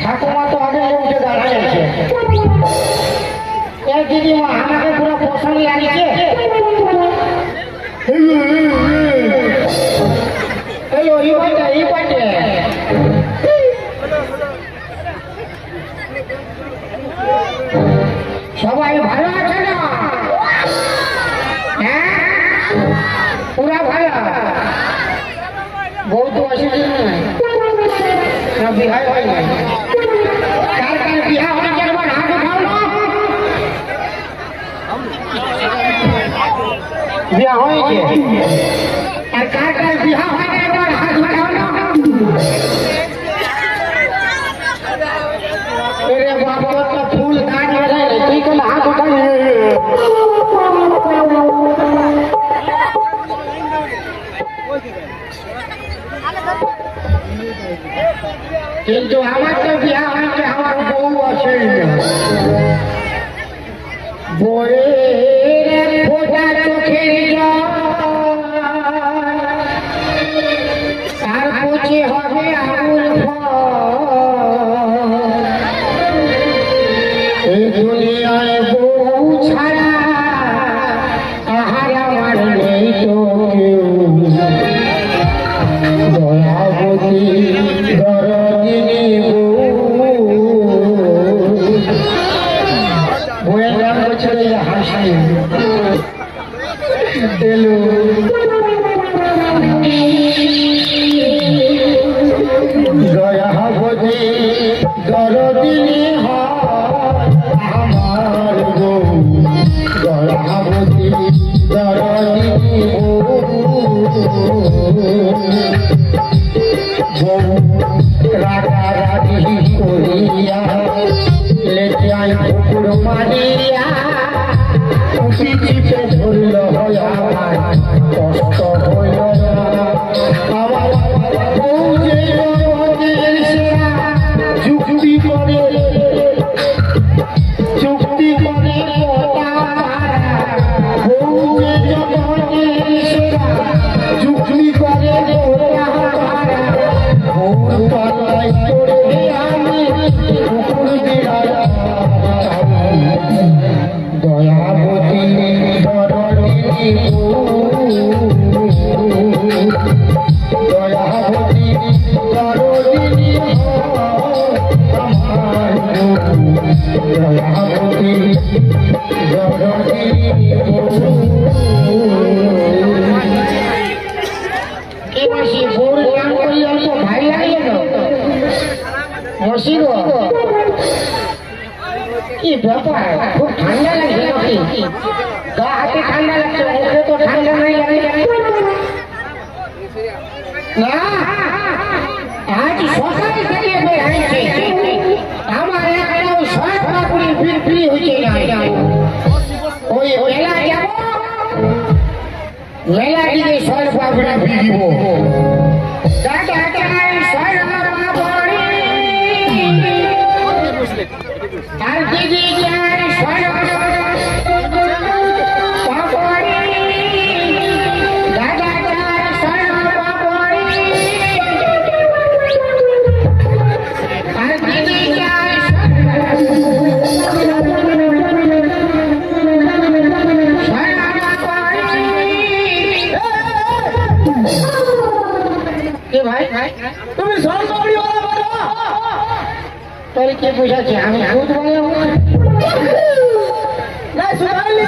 ঠাকুমা তো আগে উঠে দাঁড়াইছে দিদিমা আমাকে পুরো পছন্দ লাগিয়েছে সবাই ভালো আছে না? হ্যাঁ পুরা ভালো। বউ তো অসুবিধা না, বিবাহ হয় না। কার কার বিবাহ হয়েছে একবার হাত উঠাও না। বিবাহ হয়েছে আর কার কার বিবাহ হয় না একবার হাত উঠাও না। तेरे बाप का फूल काट रहे ठीक है हाथ उठा किंतु हमार तो बिहार हमारे हमार बहू আছে বইয়ের ফোঁটা চোখের আর পচে হবে আঙুল এই দুনিয়ায় বউ ছাড়া আহার আমার নেই তো দয়াবতী দরদিনী বউয়ের নাম হচ্ছে হাসি এলো দয়াবতী দরদিনী আমার বউ দয়াবতী দরদিনী বউ রাগারাগি করিয়া লেকে আই পুকুর মারিয়া পিছিতে ধরল আমার কষ্ট হইল আমার বউ যে যুক্তি করে যুক্তি করে দয়াবতী দরদিনী দয়াবতী দরদিনী আমার দয়াবতী দরদিনী কি মাসি বউর গান করলে তো ভাই লাগে না মসির কি ব্যাপার খুব ঠান্ডা লাগছে নাকি গা হাতে ঠান্ডা লাগছে মুখে তো ঠান্ডা নাই না আজ সকাল থেকে বেড়াইছে আমার একটাও শর্ট পাকুড়ি ফিরি হয়েছে না ওই মেলা যাব মেলা গিয়ে শর্ট পাকুড়ি ফিরিব আর দিদি ভাই তুমি সরকারি তোর কে বুঝাচ্ছে আমি ভূত বলে না সুনালি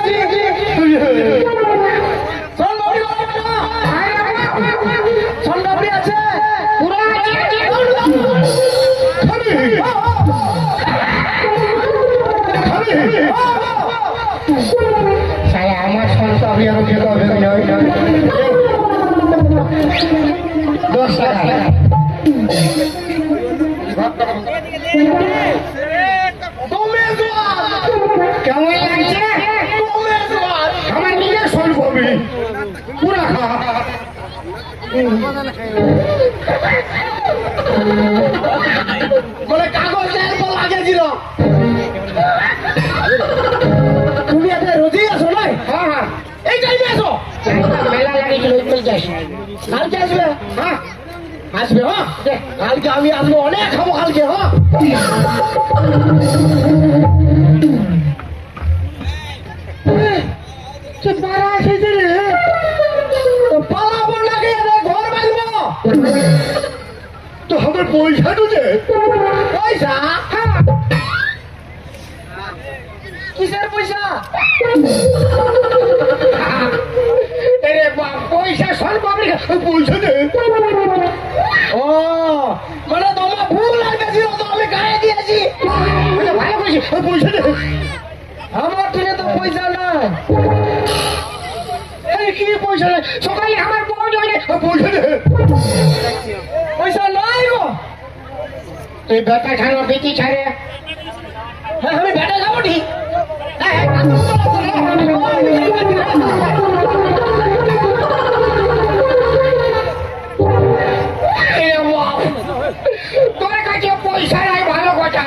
সন্ডাবড়ি আছে পুরো আছে কেমন লাগছে আমার নিজের শরীর পাবি পুরা খা বলে কাগজ লাগিয়েছিল তুমি এত রোজই আসো নয় হ্যাঁ হ্যাঁ এই টাইমে আসো মেলা লাগিয়েছিল কালকে আসবে হ্যাঁ আসবে হ্যাঁ কালকে আমি আসবো অনেক খাবো কালকে হ্যাঁ পাড়া এসেছে রে পালাবো নাকি ঘর বাঁধবো তো আমার পয়সা ঢুকে পয়সা কিসের পয়সা আরে বাপ পয়সা সব পাবি পয়সা দে ও মানে তোমার ভুল লাগতেছিল তো আমি গায়ে দিয়েছি ভালো করেছি পয়সা দে আমার থেকে তো পয়সা নাই এই কি পয়সা নেই সকালে আমার বউ জয় পয়সা দে পয়সা নাই গো তুই বেটা ছাড়ো বেটি ছাড়ে হ্যাঁ আমি বেটা যাবো ঠিক তোর কাছে পয়সা নাই ভালো কথা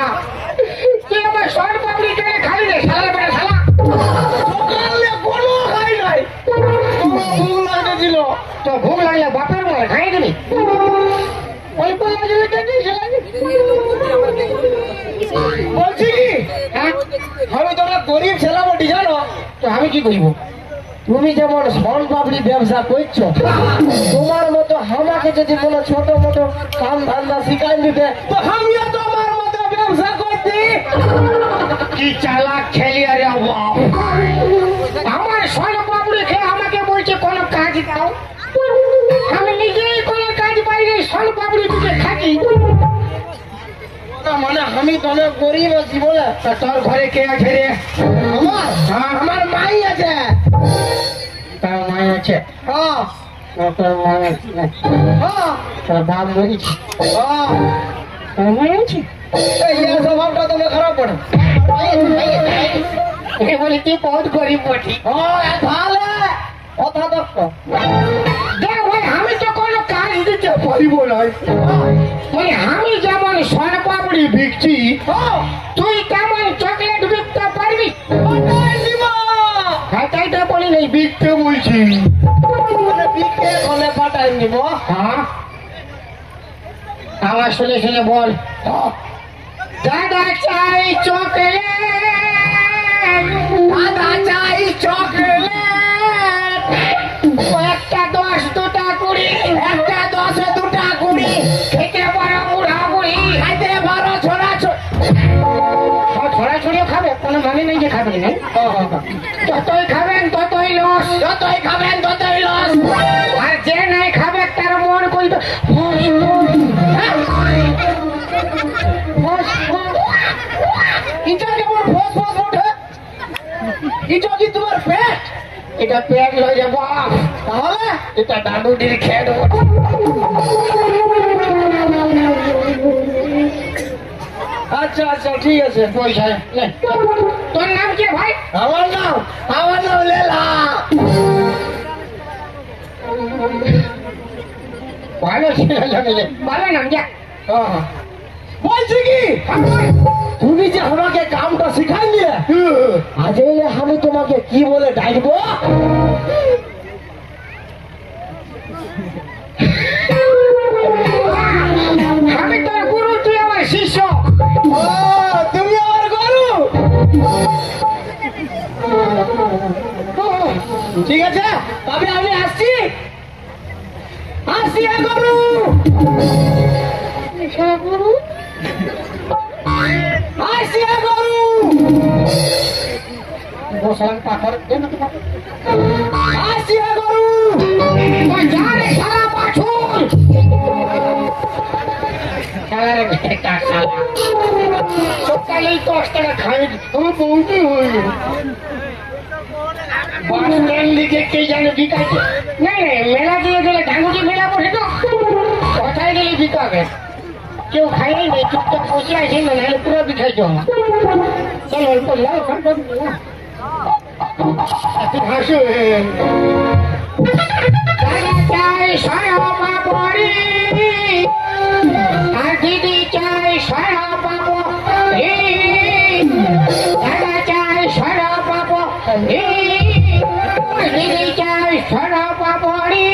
তুই আমার সর পাবলি কেন খালি রে সালা বেটা সালা সকালে কোনো খাই নাই তোমার ভুল লাগতেছিল তো ভোগ লাগলে বাপের মনে খাই দিবি ওই পয়সা বলছি কি হ্যাঁ আমি তোমরা গরিব ছেলে বটি জানো তো আমি কি করিব তুমি যেমন সন পাপড়ি ব্যবসা করছো তোমার মতো আমাকে যদি কোনো ছোট মোটো কাম ধান্দা শিখাই দিতে তো আমিও তোমার মতো ব্যবসা করছি কি চালাক খেলি আরে বাপ আমার সর পাবলি খেয়ে আমাকে বলছে কোনো কাজ দাও আমি নিজেই কোনো কাজ পাইনি সর পাবলি তুকে থাকি মানে আমি তো অনেক গরিব আছি বলে তা তোর ঘরে কে আছে রে আমার আমার মাই আছে তার মায় আছে হ্যাঁ তোর মায় আছে হ্যাঁ তোর বাপ মরেছে হ্যাঁ তোর মায় আছে এই স্বভাবটা তোমার খারাপ পড়ে এ বলে তুই বহুত গরিব বটি তাহলে কথা দেখো দেখ ভাই আমি তো কোনো কাজ দিতে পারিব না মানে আমি যেমন সন পাপড়ি বিকছি তুই তেমন চকলেট বিকতে পারবি হ্যাঁ তাই তো বলি নেই বিকতে বলছি বিকে ফলে পাঠাই নিব হ্যাঁ আমার শুনে শুনে বল দাদা চাই চকলেট দাদা চাই চকলেট একটা 10 দুটা 20 একটা 10 দুটা 20 খেতে পারো বুড়া বুড়ি খাইতে পারো ছোড়া ছড়াছড়িও খাবে কোনো মানে নেই যে খাবে না যতই খাবেন ততই লস যতই খাবেন ততই লস আর যে নাই খাবে তার মন করবে এটা কেমন ফস ফস ওঠে এটা কি তোমার পেট এটা পেট লয় রে বাপ তাহলে এটা দাদুটির খেট আচ্ছা আচ্ছা ঠিক আছে পয়সা নে। তোর নাম কি ভাই আমার নাম লেলা ভালো ছিল জানিলে ভালো নাম যা বলছি কি তুমি যে আমাকে কামটা শিখাই দিয়ে আজ এলে আমি তোমাকে কি বলে ডাকবো আমি তোর গুরু তুই আমার শিষ্য তুমি আমার গরু ঠিক আছে তবে আমি আসছি আসছি গরু গুরু আসছি গরু বসান পাথর আসছি গরু জানে সারা পাথর সারা একটা সারা সকালেই 10 টাকা খাই আমার বউটি হয়ে গেল বাস স্ট্যান্ড দিকে কে জানে বিকাছে না মেলা দিয়ে গেলে ডাঙ্গুটি মেলা বসে তো কোথায় গেলে বিকাবে কেউ খাই নেই চুপচাপ বসে আছে না হলে পুরো বিখাই চলো অল্প লাল হাসে চাই সারা পাপড়ি আর দিদি চাই সারা পাপড়ি দাদা চাই সারা পাপড়ি দিদি চাই সারা পাপড়ি